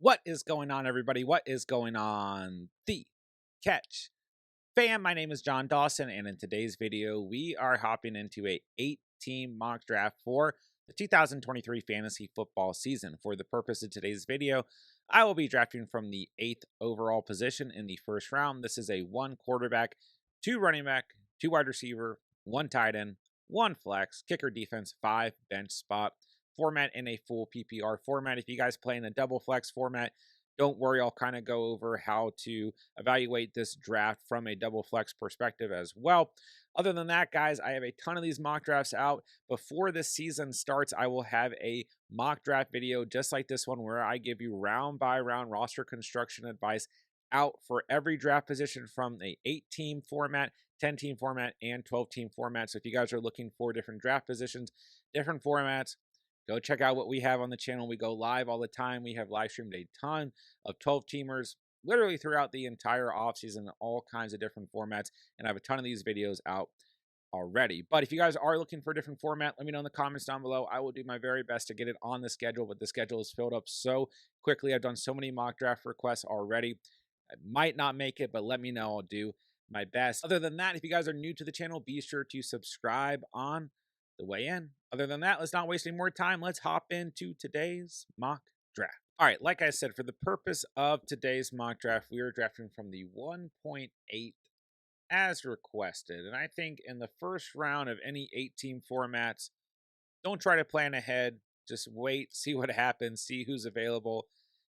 What is going on, everybody? What is going on? The Catch fam, my name is John Dawson, and in today's video, we are hopping into a 8-team mock draft for the 2023 fantasy football season. For the purpose of today's video, I will be drafting from the 8th overall position in the first round. This is a 1 quarterback, 2 running back, 2 wide receiver, 1 tight end, 1 flex, kicker defense, 5 bench spot format in a full PPR format. If you guys play in a double flex format, don't worry, I'll kind of go over how to evaluate this draft from a double flex perspective as well. Other than that, guys, I have a ton of these mock drafts out. Before this season starts, I will have a mock draft video just like this one where I give you round by round roster construction advice out for every draft position from a 8-team format, 10-team format, and 12-team format. So if you guys are looking for different draft positions, different formats, go check out what we have on the channel. We go live all the time. We have live streamed a ton of 12 teamers literally throughout the entire offseason, all kinds of different formats. And I have a ton of these videos out already. But if you guys are looking for a different format, let me know in the comments down below. I will do my very best to get it on the schedule, but the schedule is filled up so quickly. I've done so many mock draft requests already. I might not make it, but let me know. I'll do my best. Other than that, if you guys are new to the channel, be sure to subscribe on the way in. Other than that, let's not waste any more time. Let's hop into today's mock draft. All right, like I said, for the purpose of today's mock draft, we are drafting from the 1.8 as requested. And I think in the first round of any 8-team formats, don't try to plan ahead. Just wait, see what happens, see who's available.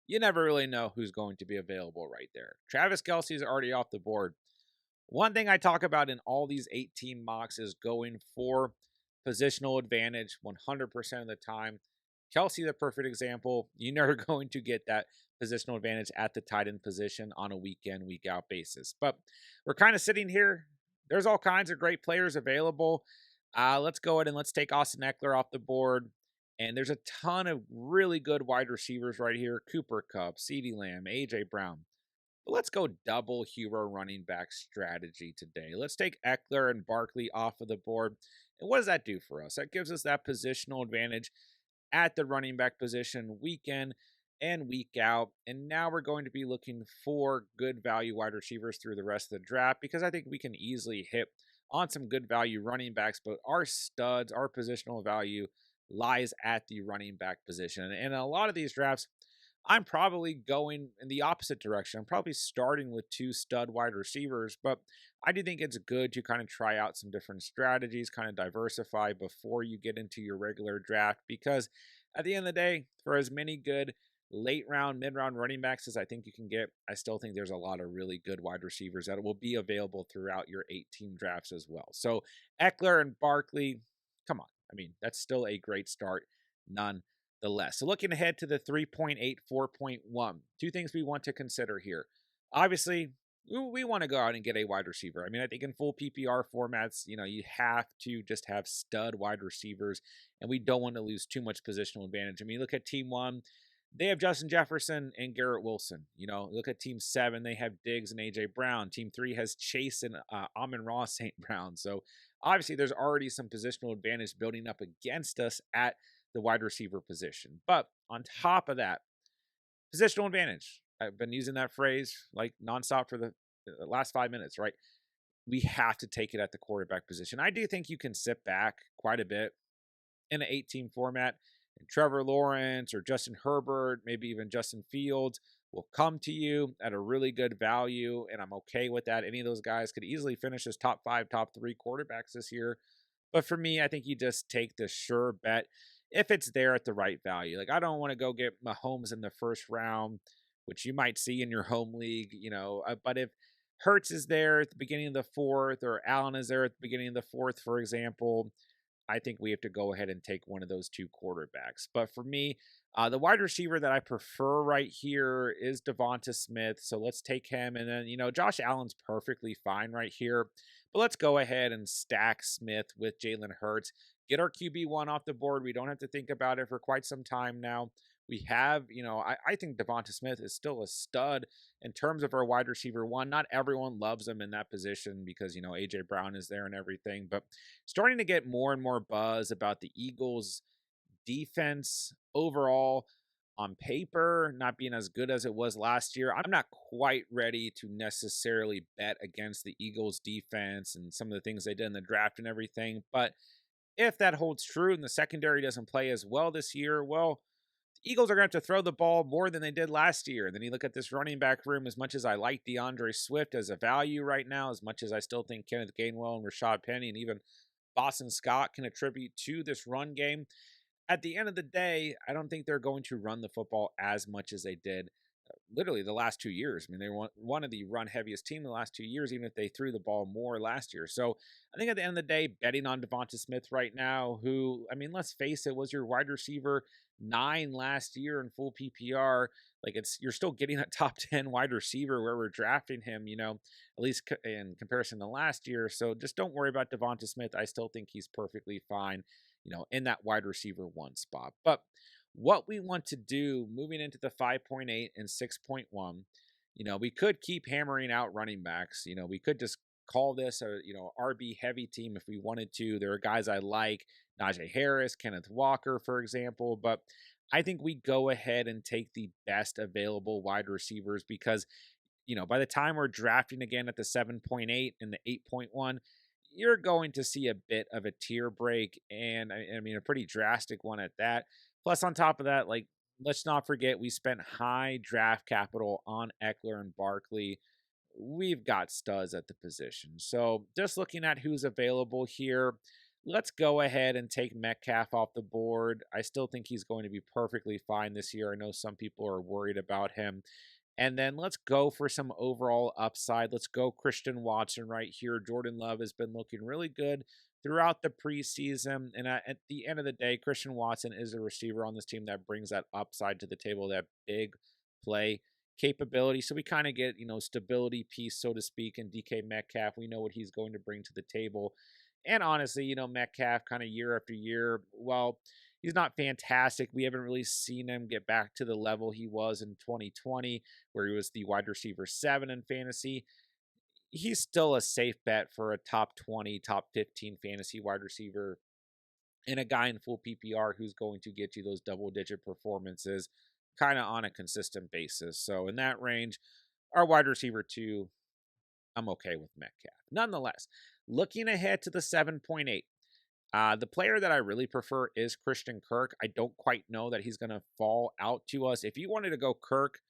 You never really know who's going to be available right there. Travis Kelce is already off the board. One thing I talk about in all these 8-team mocks is going for positional advantage 100% of the time. Kelce, the perfect example. You're never going to get that positional advantage at the tight end position on a week in, week out basis. But we're kind of sitting here. There's all kinds of great players available. Let's go ahead and let's take Austin Eckler off the board. And there's a ton of really good wide receivers right here. Cooper Kupp, CeeDee Lamb, A.J. Brown. But let's go double hero running back strategy today. Let's take Eckler and Barkley off of the board. And what does that do for us? That gives us that positional advantage at the running back position week in and week out. And now we're going to be looking for good value wide receivers through the rest of the draft because I think we can easily hit on some good value running backs, but our studs, our positional value lies at the running back position. And in a lot of these drafts, I'm probably going in the opposite direction. I'm probably starting with 2 stud wide receivers, but I do think it's good to kind of try out some different strategies, kind of diversify before you get into your regular draft, because at the end of the day, for as many good late round, mid round running backs as I think you can get, I still think there's a lot of really good wide receivers that will be available throughout your 8-team drafts as well. So Eckler and Barkley, come on. I mean, that's still a great start. None the less. So looking ahead to the 3.8, 4.1, 2 things we want to consider here. Obviously, we want to go out and get a wide receiver. I mean, I think in full PPR formats, you have to just have stud wide receivers, and we don't want to lose too much positional advantage. I mean, look at team 1, they have Justin Jefferson and Garrett Wilson. Look at team 7, they have Diggs and AJ Brown. Team 3 has Chase and Amon-Ra St. Brown. So obviously there's already some positional advantage building up against us at the wide receiver position. But on top of that, positional advantage. I've been using that phrase like nonstop for the last 5 minutes, right? We have to take it at the quarterback position. I do think you can sit back quite a bit in an 8-team format, and Trevor Lawrence or Justin Herbert, maybe even Justin Fields will come to you at a really good value, and I'm okay with that. Any of those guys could easily finish as top 5, top 3 quarterbacks this year. But for me, I think you just take the sure bet if it's there at the right value. Like, I don't want to go get Mahomes in the first round, which you might see in your home league, but if Hurts is there at the beginning of the 4th or Allen is there at the beginning of the 4th, for example, I think we have to go ahead and take one of those 2 quarterbacks. But for me, the wide receiver that I prefer right here is Devonta Smith. So let's take him. And then, Josh Allen's perfectly fine right here. But let's go ahead and stack Smith with Jalen Hurts. Get our QB1 off the board. We don't have to think about it for quite some time now. We have, I think Devonta Smith is still a stud in terms of our wide receiver 1. Not everyone loves him in that position because, A.J. Brown is there and everything. But starting to get more and more buzz about the Eagles' defense overall on paper not being as good as it was last year. I'm not quite ready to necessarily bet against the Eagles defense and some of the things they did in the draft and everything. But if that holds true and the secondary doesn't play as well this year, well, the Eagles are going to have to throw the ball more than they did last year. And then you look at this running back room, as much as I like DeAndre Swift as a value right now, as much as I still think Kenneth Gainwell and Rashad Penny and even Boston Scott can attribute to this run game. At the end of the day, I don't think they're going to run the football as much as they did literally the last 2 years. I mean, they were one of the run heaviest team the last 2 years, even if they threw the ball more last year. So I think at the end of the day, betting on Devonta Smith right now, who, I mean, let's face it, was your wide receiver 9 last year in full PPR. Like you're still getting a top 10 wide receiver where we're drafting him, at least in comparison to last year. So just don't worry about Devonta Smith. I still think he's perfectly fine, in that wide receiver 1 spot. But what we want to do moving into the 5.8 and 6.1, we could keep hammering out running backs. We could just call this a, RB heavy team if we wanted to. There are guys I like, Najee Harris, Kenneth Walker, for example, but I think we go ahead and take the best available wide receivers because, by the time we're drafting again at the 7.8 and the 8.1, you're going to see a bit of a tier break, and I mean, a pretty drastic one at that. Plus, on top of that, like, let's not forget we spent high draft capital on Eckler and Barkley. We've got studs at the position. So, just looking at who's available here, let's go ahead and take Metcalf off the board. I still think he's going to be perfectly fine this year. I know some people are worried about him. And then let's go for some overall upside. Let's go Christian Watson right here. Jordan Love has been looking really good throughout the preseason. And at the end of the day, Christian Watson is a receiver on this team that brings that upside to the table, that big play capability. So we kind of get, stability piece, so to speak, in DK Metcalf. We know what he's going to bring to the table. And honestly, Metcalf kind of year after year, well, he's not fantastic. We haven't really seen him get back to the level he was in 2020, where he was the wide receiver 7 in fantasy. He's still a safe bet for a top 20, top 15 fantasy wide receiver and a guy in full PPR who's going to get you those double-digit performances kind of on a consistent basis. So in that range, our wide receiver 2, I'm okay with Metcalf. Nonetheless, looking ahead to the 7.8, the player that I really prefer is Christian Kirk. I don't quite know that he's going to fall out to us. If you wanted to go Kirk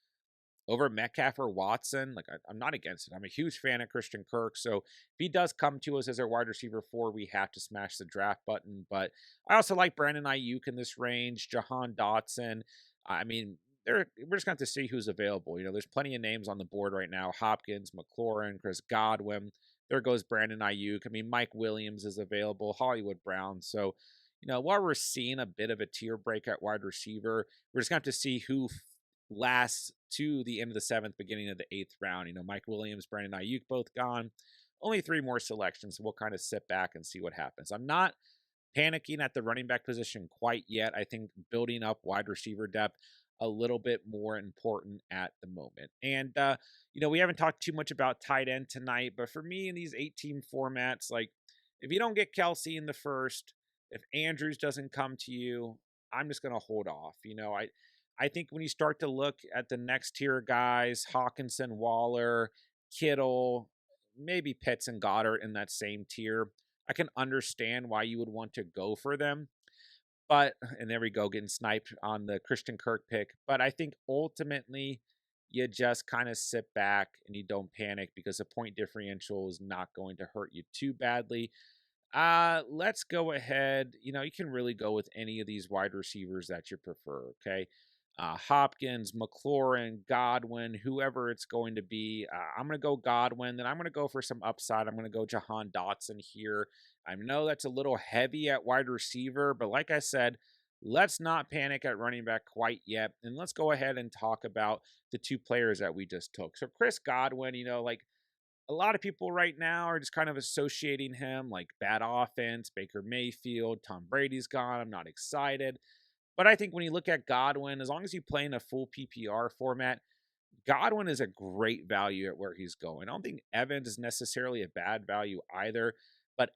over Metcalf or Watson, like I'm not against it. I'm a huge fan of Christian Kirk. So if he does come to us as our wide receiver 4, we have to smash the draft button. But I also like Brandon Ayuk in this range, Jahan Dotson. I mean, we're just going to have to see who's available. There's plenty of names on the board right now. Hopkins, McLaurin, Chris Godwin. There goes Brandon Ayuk. I mean, Mike Williams is available, Hollywood Brown. So, while we're seeing a bit of a tier break at wide receiver, we're just going to have to see who lasts to the end of the 7th, beginning of the 8th round. Mike Williams, Brandon Ayuk, both gone. Only 3 more selections. So we'll kind of sit back and see what happens. I'm not panicking at the running back position quite yet. I think building up wide receiver depth a little bit more important at the moment. And, we haven't talked too much about tight end tonight, but for me in these 8-team formats, like if you don't get Kelsey in the first, if Andrews doesn't come to you, I'm just going to hold off. I think when you start to look at the next tier guys, Hawkinson, Waller, Kittle, maybe Pitts and Goddard in that same tier, I can understand why you would want to go for them. But, and there we go, getting sniped on the Christian Kirk pick. But I think ultimately you just kind of sit back and you don't panic because the point differential is not going to hurt you too badly. Let's go ahead. You can really go with any of these wide receivers that you prefer, okay? Hopkins, McLaurin, Godwin, whoever it's going to be. I'm going to go Godwin. Then I'm going to go for some upside. I'm going to go Jahan Dotson here. I know that's a little heavy at wide receiver, but like I said, let's not panic at running back quite yet. And let's go ahead and talk about the 2 players that we just took. So Chris Godwin, like a lot of people right now are just kind of associating him like bad offense, Baker Mayfield, Tom Brady's gone. I'm not excited. But I think when you look at Godwin, as long as you play in a full PPR format, Godwin is a great value at where he's going. I don't think Evans is necessarily a bad value either. But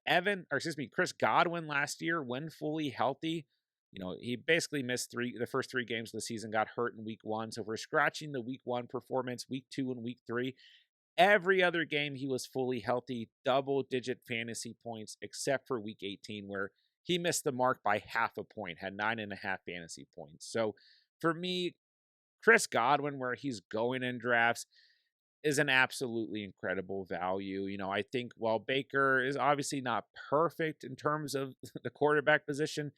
Chris Godwin last year, when fully healthy, He basically missed the first 3 games of the season, got hurt in week 1. So if we're scratching the week 1 performance, week 2 and week 3, every other game he was fully healthy, double-digit fantasy points, except for week 18, where he missed the mark by half a point, had 9.5 fantasy points. So for me, Chris Godwin, where he's going in drafts, is an absolutely incredible value. I think while Baker is obviously not perfect in terms of the quarterback position,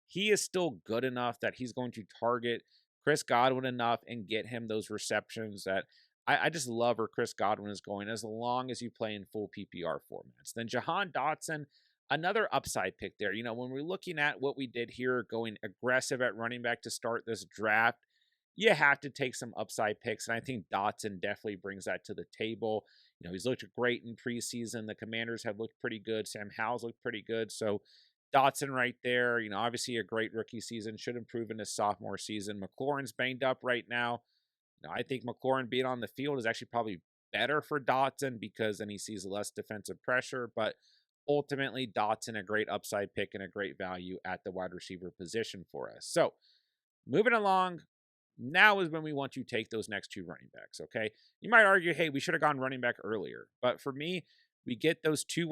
he is still good enough that he's going to target Chris Godwin enough and get him those receptions that I just love where Chris Godwin is going as long as you play in full PPR formats. Then Jahan Dotson, another upside pick there. When we're looking at what we did here, going aggressive at running back to start this draft, you have to take some upside picks. And I think Dotson definitely brings that to the table. He's looked great in preseason. The Commanders have looked pretty good. Sam Howell's looked pretty good. So Dotson right there, obviously a great rookie season, should improve in his sophomore season. McLaurin's banged up right now. I think McLaurin being on the field is actually probably better for Dotson because then he sees less defensive pressure. But ultimately, Dotson, a great upside pick and a great value at the wide receiver position for us. So moving along, now is when we want to take those next 2 running backs, okay? You might argue, hey, we should have gone running back earlier. But for me, we get those 2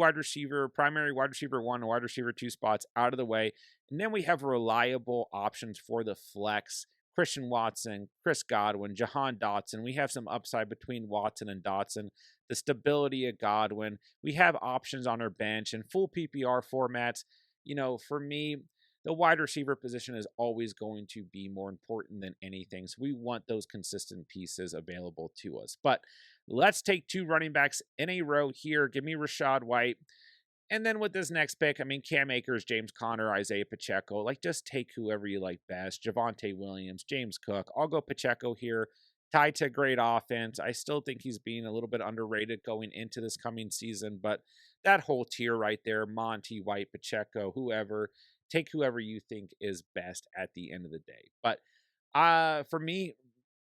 primary wide receiver 1 and wide receiver 2 spots out of the way. And then we have reliable options for the flex. Christian Watson, Chris Godwin, Jahan Dotson. We have some upside between Watson and Dotson. The stability of Godwin. We have options on our bench and full PPR formats. For me, the wide receiver position is always going to be more important than anything. So we want those consistent pieces available to us. But let's take 2 running backs in a row here. Give me Rachaad White. And then with this next pick, Cam Akers, James Conner, Isaiah Pacheco. Just take whoever you like best. Javonte Williams, James Cook. I'll go Pacheco here. Tied to a great offense. I still think he's being a little bit underrated going into this coming season. But that whole tier right there, Monty, White, Pacheco, whoever. Take whoever you think is best at the end of the day. But for me,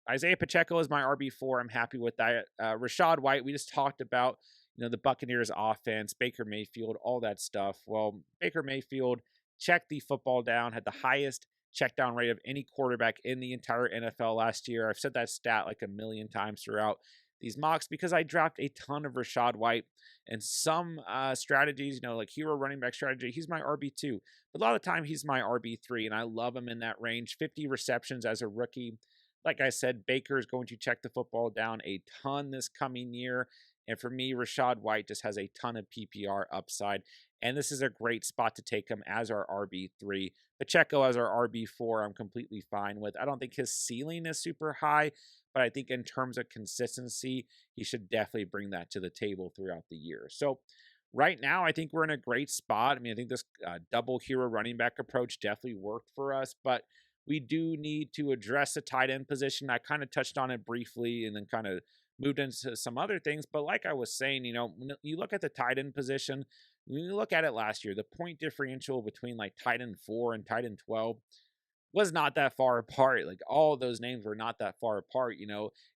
Isaiah Pacheco is my RB4. I'm happy with that. Rachaad White, we just talked about, the Buccaneers offense, Baker Mayfield, all that stuff. Well, Baker Mayfield checked the football down, had the highest check down rate of any quarterback in the entire NFL last year. I've said that stat like a million times throughout these mocks because I dropped a ton of Rachaad White and some strategies, like hero running back strategy. He's my RB2. But a lot of the time he's my RB3, and I love him in that range. 50 receptions as a rookie. Like I said, Baker is going to check the football down a ton this coming year. And for me, Rachaad White just has a ton of PPR upside. And this is a great spot to take him as our RB3. Pacheco as our RB4, I'm completely fine with. I don't think his ceiling is super high, but I think in terms of consistency, he should definitely bring that to the table throughout the year. So right now, I think we're in a great spot. I think this double hero running back approach definitely worked for us, but we do need to address the tight end position. I kind of touched on it briefly and then kind of moved into some other things. But like I was saying, when you look at the tight end position, when you look at it last year, the point differential between like tight end 4 and tight end 12 was not that far apart. Like all of those names were not that far apart.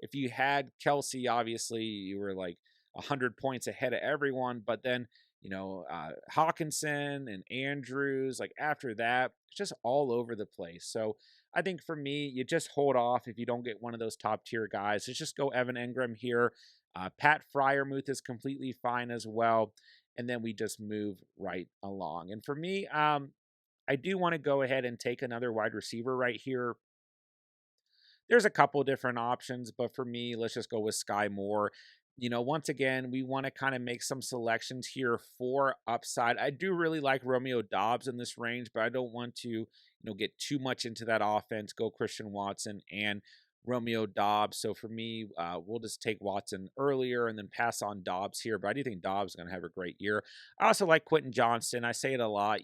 If you had Kelsey, obviously you were like 100 points ahead of everyone. But then, Hawkinson and Andrews, like after that, it's just all over the place. So I think for me, you just hold off if you don't get one of those top tier guys. Let's just go Evan Engram here. Pat Fryermuth is completely fine as well. And then we just move right along. And for me, I do want to go ahead and take another wide receiver right here. There's a couple different options, but for me, let's just go with Sky Moore. Once again, we want to kind of make some selections here for upside. I do really like Romeo Doubs in this range, but I don't want to, get too much into that offense. Go Christian Watson and Romeo Doubs. So for me, we'll just take Watson earlier and then pass on Doubs here. But I do think Doubs is going to have a great year. I also like Quentin Johnston. I say it a lot.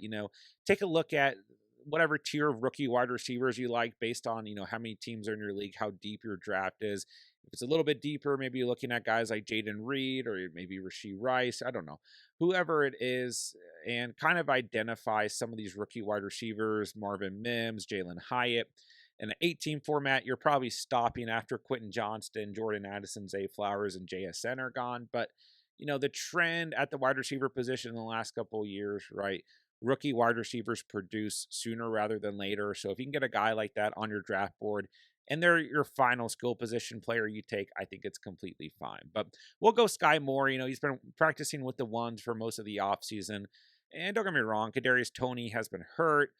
Take a look at whatever tier of rookie wide receivers you like based on, how many teams are in your league, how deep your draft is. If it's a little bit deeper, maybe you're looking at guys like Jaden Reed or maybe Rashee Rice. I don't know. Whoever it is, and kind of identify some of these rookie wide receivers, Marvin Mims, Jalen Hyatt. In an 8-team format, you're probably stopping after Quentin Johnston, Jordan Addison, Zay Flowers, and JSN are gone. But, the trend at the wide receiver position in the last couple of years, right, rookie wide receivers produce sooner rather than later. So if you can get a guy like that on your draft board and they're your final skill position player you take, I think it's completely fine. But we'll go Sky Moore. He's been practicing with the ones for most of the offseason. And don't get me wrong, Kadarius Toney has been hurt,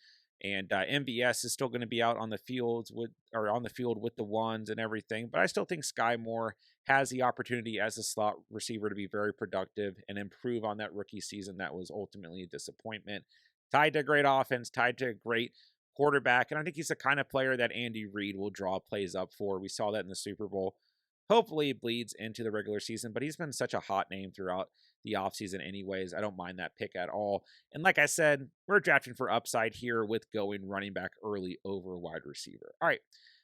and MVS is still going to be out on the fields on the field with the ones and everything. But I still think Sky Moore has the opportunity as a slot receiver to be very productive and improve on that rookie season that was ultimately a disappointment. Tied to a great offense, tied to a great quarterback, and I think he's the kind of player that Andy Reid will draw plays up for. We saw that in the Super Bowl. Hopefully it bleeds into the regular season, but he's been such a hot name throughout the offseason anyways. I don't mind that pick at all. And like I said, we're drafting for upside here with going running back early over wide receiver. All right,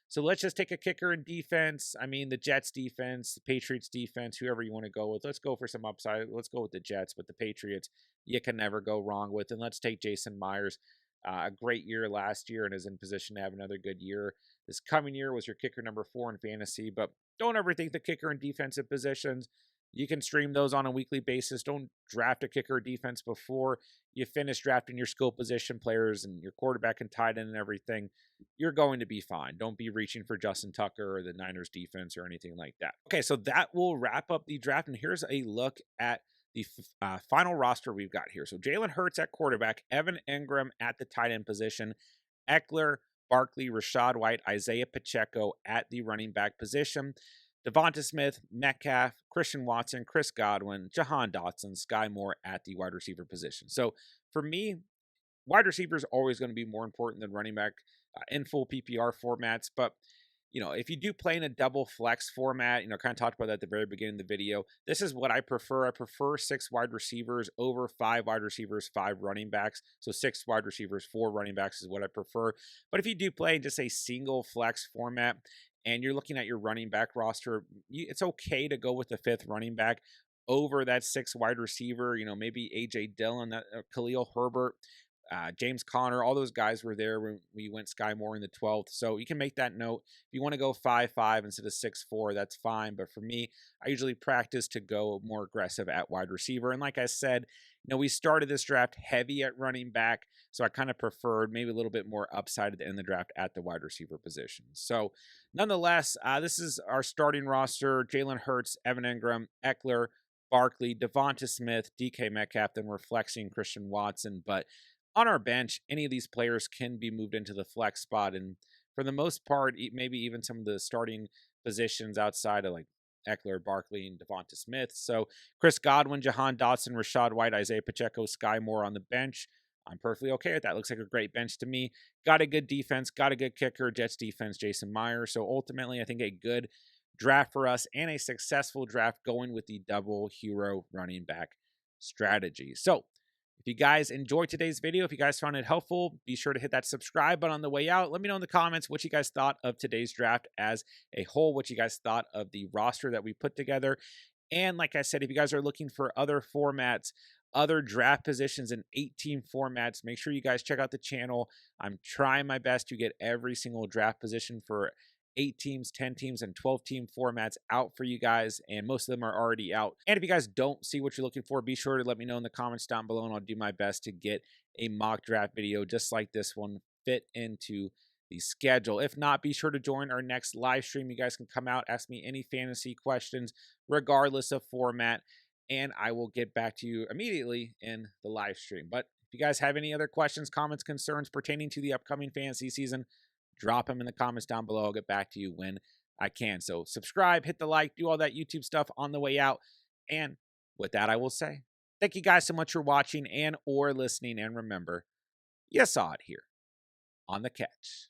so let's just take a kicker in defense. I mean, the Jets defense, the Patriots defense, whoever you want to go with. Let's go for some upside. Let's go with the Jets, but the Patriots, you can never go wrong with. And let's take Jason Myers. A great year last year and is in position to have another good year. This coming year was your kicker number 4 in fantasy, but don't ever think the kicker in defensive positions. You can stream those on a weekly basis. Don't draft a kicker or defense before you finish drafting your skill position players and your quarterback and tight end and everything. You're going to be fine. Don't be reaching for Justin Tucker or the Niners defense or anything like that. Okay, so that will wrap up the draft. And here's a look at the final roster we've got here. So Jalen Hurts at quarterback, Evan Engram at the tight end position, Eckler, Barkley, Rashad White, Isaiah Pacheco at the running back position, Devonta Smith, Metcalf, Christian Watson, Chris Godwin, Jahan Dotson, Sky Moore at the wide receiver position. So for me, wide receiver is always going to be more important than running back in full PPR formats, but if you do play in a double flex format, kind of talked about that at the very beginning of the video. This is what I prefer. I prefer 6 wide receivers over 5 wide receivers, 5 running backs. So 6 wide receivers, 4 running backs is what I prefer. But if you do play in just a single flex format and you're looking at your running back roster, it's okay to go with the 5th running back over that 6 wide receiver. Maybe AJ Dillon, Khalil Herbert, James Conner, all those guys were there when we went Sky Moore in the 12th. So you can make that note. If you want to go 5-5 instead of 6-4, that's fine. But for me, I usually practice to go more aggressive at wide receiver. And like I said, we started this draft heavy at running back. So I kind of preferred maybe a little bit more upside at the end of the draft at the wide receiver position. So nonetheless, this is our starting roster. Jalen Hurts, Evan Engram, Eckler, Barkley, Devonta Smith, DK Metcalf, then we're flexing Christian Watson. But on our bench, any of these players can be moved into the flex spot. And for the most part, maybe even some of the starting positions outside of like Eckler, Barkley, and Devonta Smith. So Chris Godwin, Jahan Dotson, Rashad White, Isaiah Pacheco, Sky Moore on the bench. I'm perfectly okay with that. Looks like a great bench to me. Got a good defense, got a good kicker, Jets defense, Jason Myers. So ultimately, I think a good draft for us and a successful draft going with the double hero running back strategy. So if you guys enjoyed today's video, if you guys found it helpful, be sure to hit that subscribe button on the way out. Let me know in the comments what you guys thought of today's draft as a whole, what you guys thought of the roster that we put together. And like I said, if you guys are looking for other formats, other draft positions and 8-team formats, make sure you guys check out the channel. I'm trying my best to get every single draft position for 8 teams, 10 teams, and 12-team formats out for you guys, and most of them are already out. And if you guys don't see what you're looking for, be sure to let me know in the comments down below, and I'll do my best to get a mock draft video just like this one fit into the schedule. If not, be sure to join our next live stream. You guys can come out, ask me any fantasy questions, regardless of format, and I will get back to you immediately in the live stream. But if you guys have any other questions, comments, concerns pertaining to the upcoming fantasy season, drop them in the comments down below. I'll get back to you when I can. So subscribe, hit the like, do all that YouTube stuff on the way out. And with that, I will say thank you guys so much for watching and or listening. And remember, you saw it here on The Catch.